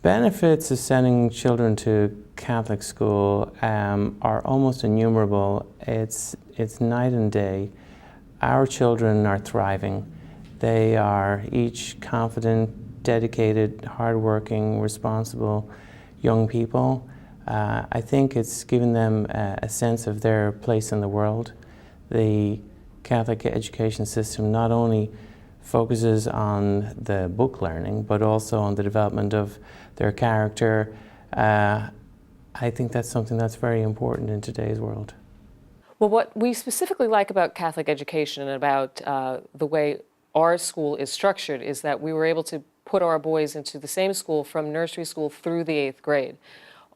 Benefits of sending children to Catholic school are almost innumerable. It's night and day. Our children are thriving. They are each confident, dedicated, hardworking, responsible young people. I think it's given them a sense of their place in the world. The Catholic education system not only focuses on the book learning, but also on the development of their character. I think that's something that's very important in today's world. Well, what we specifically like about Catholic education and about the way our school is structured is that we were able to put our boys into the same school from nursery school through the 8th grade.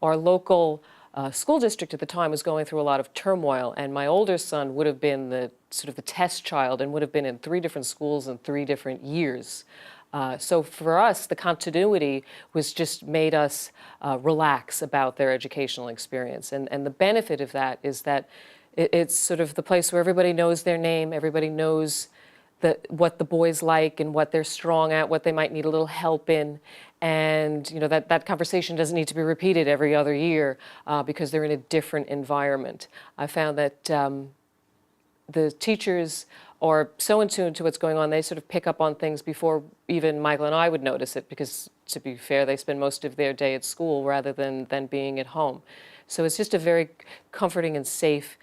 Our local school district at the time was going through a lot of turmoil, and my older son would have been the test child and would have been in 3 different schools in 3 different years. So for us, the continuity was just made us relax about their educational experience. And the benefit of that is that it's sort of the place where everybody knows their name, everybody knows what the boys like and what they're strong at, what they might need a little help in. And that conversation doesn't need to be repeated every other year because they're in a different environment. I found that the teachers are so in tune to what's going on, they sort of pick up on things before even Michael and I would notice it, because to be fair, they spend most of their day at school rather than being at home. So it's just a very comforting and safe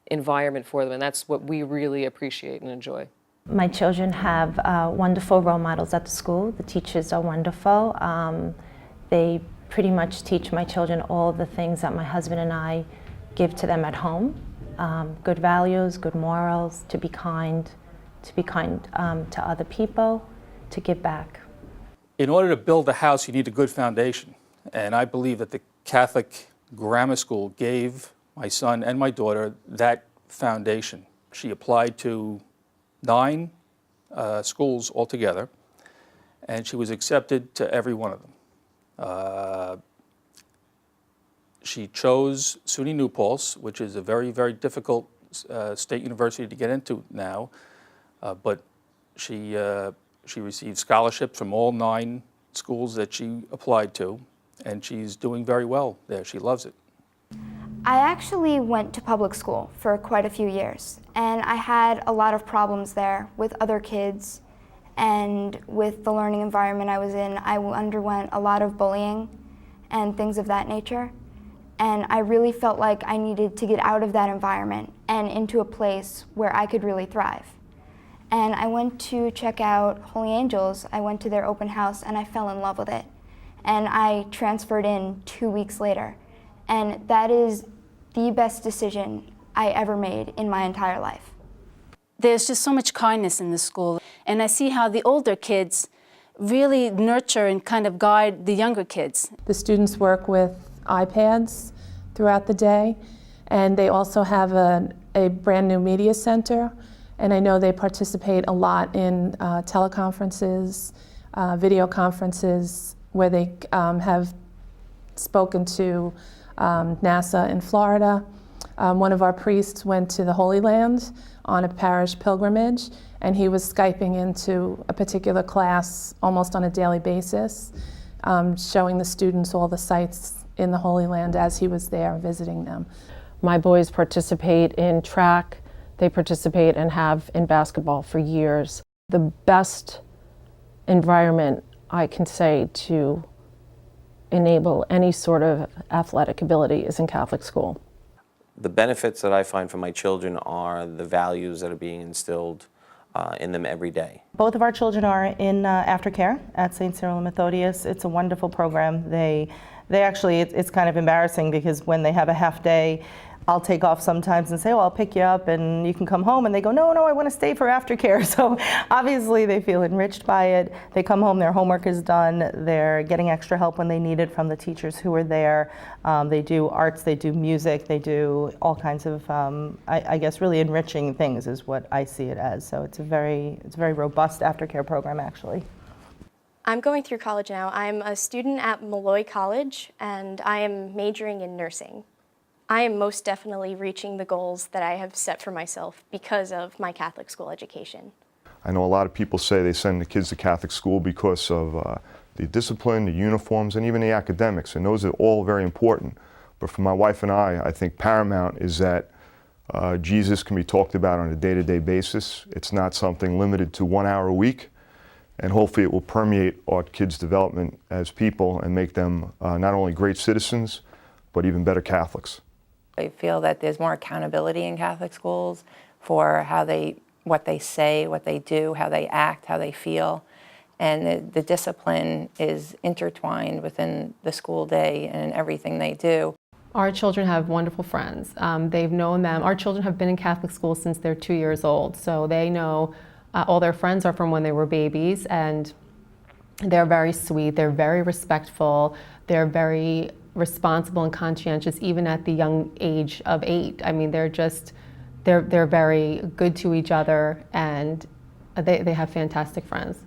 environment for them, and that's what we really appreciate and enjoy. My children have wonderful role models at the school. The teachers are wonderful. They pretty much teach my children all the things that my husband and I give to them at home. Good values, good morals, to be kind to other people, to give back. In order to build a house, you need a good foundation. And I believe that the Catholic Grammar School gave my son and my daughter that foundation. She applied to 9 schools altogether, and she was accepted to every one of them. She chose SUNY New Paltz, which is a very, very difficult state university to get into now, but she received scholarships from all 9 schools that she applied to, and she's doing very well there. She loves it. I actually went to public school for quite a few years, and I had a lot of problems there with other kids and with the learning environment I was in. I underwent a lot of bullying and things of that nature, and I really felt like I needed to get out of that environment and into a place where I could really thrive. And I went to check out Holy Angels. I went to their open house and I fell in love with it. And I transferred in 2 weeks later. And that is the best decision I ever made in my entire life. There's just so much kindness in the school. And I see how the older kids really nurture and kind of guide the younger kids. The students work with iPads throughout the day, and they also have a brand new media center. And I know they participate a lot in teleconferences, video conferences, where they have spoken to NASA in Florida. One of our priests went to the Holy Land on a parish pilgrimage, and he was Skyping into a particular class almost on a daily basis, showing the students all the sites in the Holy Land as he was there visiting them. My boys participate in track, they participate and have in basketball for years. The best environment I can say to enable any sort of athletic ability is in Catholic school. The benefits that I find for my children are the values that are being instilled in them every day. Both of our children are in aftercare at St. Cyril and Methodius. It's a wonderful program. They actually, it's kind of embarrassing because when they have a half day, I'll take off sometimes and say, well, I'll pick you up and you can come home. And they go, no, I want to stay for aftercare. So obviously they feel enriched by it. They come home, their homework is done. They're getting extra help when they need it from the teachers who are there. They do arts, they do music, they do all kinds of, I guess, really enriching things is what I see it as. So it's a very robust aftercare program, actually. I'm going through college now. I'm a student at Molloy College, and I am majoring in nursing. I am most definitely reaching the goals that I have set for myself because of my Catholic school education. I know a lot of people say they send the kids to Catholic school because of the discipline, the uniforms, and even the academics, and those are all very important. But for my wife and I think paramount is that Jesus can be talked about on a day-to-day basis. It's not something limited to 1 hour a week, and hopefully it will permeate our kids' development as people and make them not only great citizens, but even better Catholics. I feel that there's more accountability in Catholic schools for what they say, what they do, how they act, how they feel. And the discipline is intertwined within the school day and everything they do. Our children have wonderful friends. They've known them. Our children have been in Catholic school since they're 2 years old, so they know all their friends are from when they were babies, and they're very sweet, they're very respectful, they're very responsible and conscientious even at the young age of 8. I mean, they're very good to each other, and they have fantastic friends.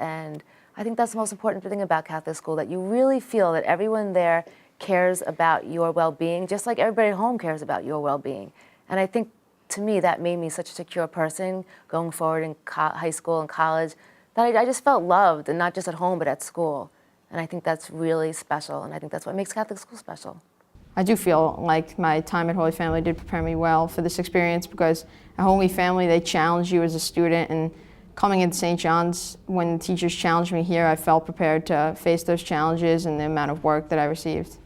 And I think that's the most important thing about Catholic school, that you really feel that everyone there cares about your well-being, just like everybody at home cares about your well-being. And I think, to me, that made me such a secure person going forward in high school and college, that I just felt loved, and not just at home, but at school. And I think that's really special, and I think that's what makes Catholic school special. I do feel like my time at Holy Family did prepare me well for this experience, because at Holy Family, they challenge you as a student, and coming into St. John's, when the teachers challenged me here, I felt prepared to face those challenges and the amount of work that I received.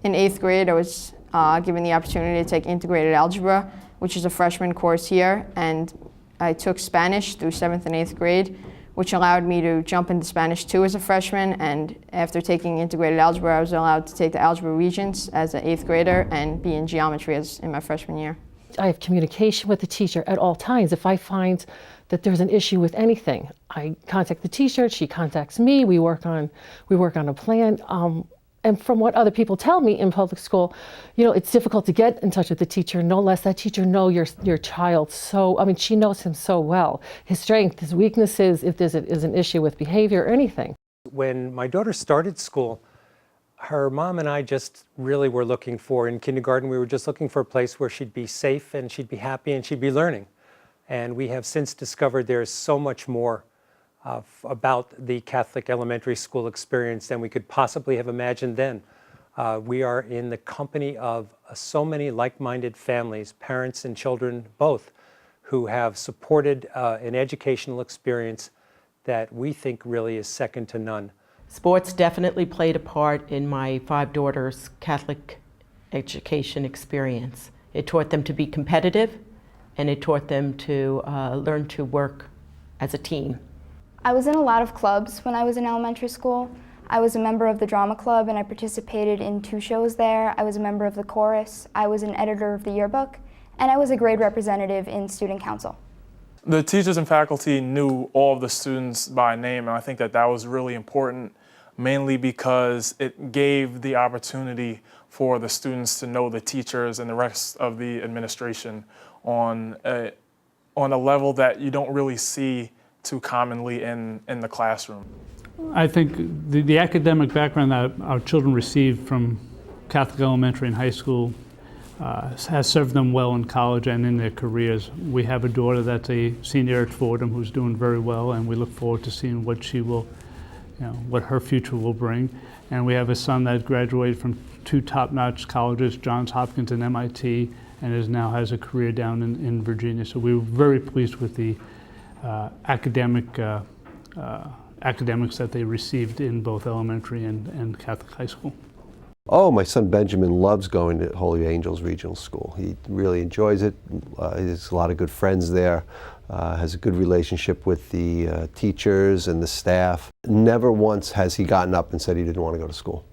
In 8th grade, I was given the opportunity to take integrated algebra, which is a freshman course here, and I took Spanish through 7th and 8th grade, which allowed me to jump into Spanish 2 as a freshman, and after taking integrated algebra, I was allowed to take the algebra regents as an 8th grader and be in geometry in my freshman year. I have communication with the teacher at all times. If I find that there's an issue with anything, I contact the teacher, she contacts me, we work on a plan. And from what other people tell me in public school, it's difficult to get in touch with the teacher, no less that teacher know your child so, I mean, she knows him so well, his strengths, his weaknesses, if there's an issue with behavior or anything. When my daughter started school, her mom and I just really were looking for, in kindergarten, we were just looking for a place where she'd be safe and she'd be happy and she'd be learning. And we have since discovered there's so much more about the Catholic elementary school experience than we could possibly have imagined then. We are in the company of so many like-minded families, parents and children both, who have supported an educational experience that we think really is second to none. Sports definitely played a part in my 5 daughters' Catholic education experience. It taught them to be competitive, and it taught them to learn to work as a team. I was in a lot of clubs when I was in elementary school. I was a member of the drama club, and I participated in 2 shows there. I was a member of the chorus. I was an editor of the yearbook, and I was a grade representative in student council. The teachers and faculty knew all of the students by name, and I think that was really important, mainly because it gave the opportunity for the students to know the teachers and the rest of the administration on a level that you don't really see too commonly in the classroom. I think the academic background that our children received from Catholic elementary and high school has served them well in college and in their careers. We have a daughter that's a senior at Fordham who's doing very well, and we look forward to seeing what she will, what her future will bring. And we have a son that graduated from 2 top-notch colleges, Johns Hopkins and MIT, and now has a career down in Virginia. So we were very pleased with the academics that they received in both elementary and Catholic high school. Oh, my son Benjamin loves going to Holy Angels Regional School. He really enjoys it. He has a lot of good friends there, has a good relationship with the teachers and the staff. Never once has he gotten up and said he didn't want to go to school.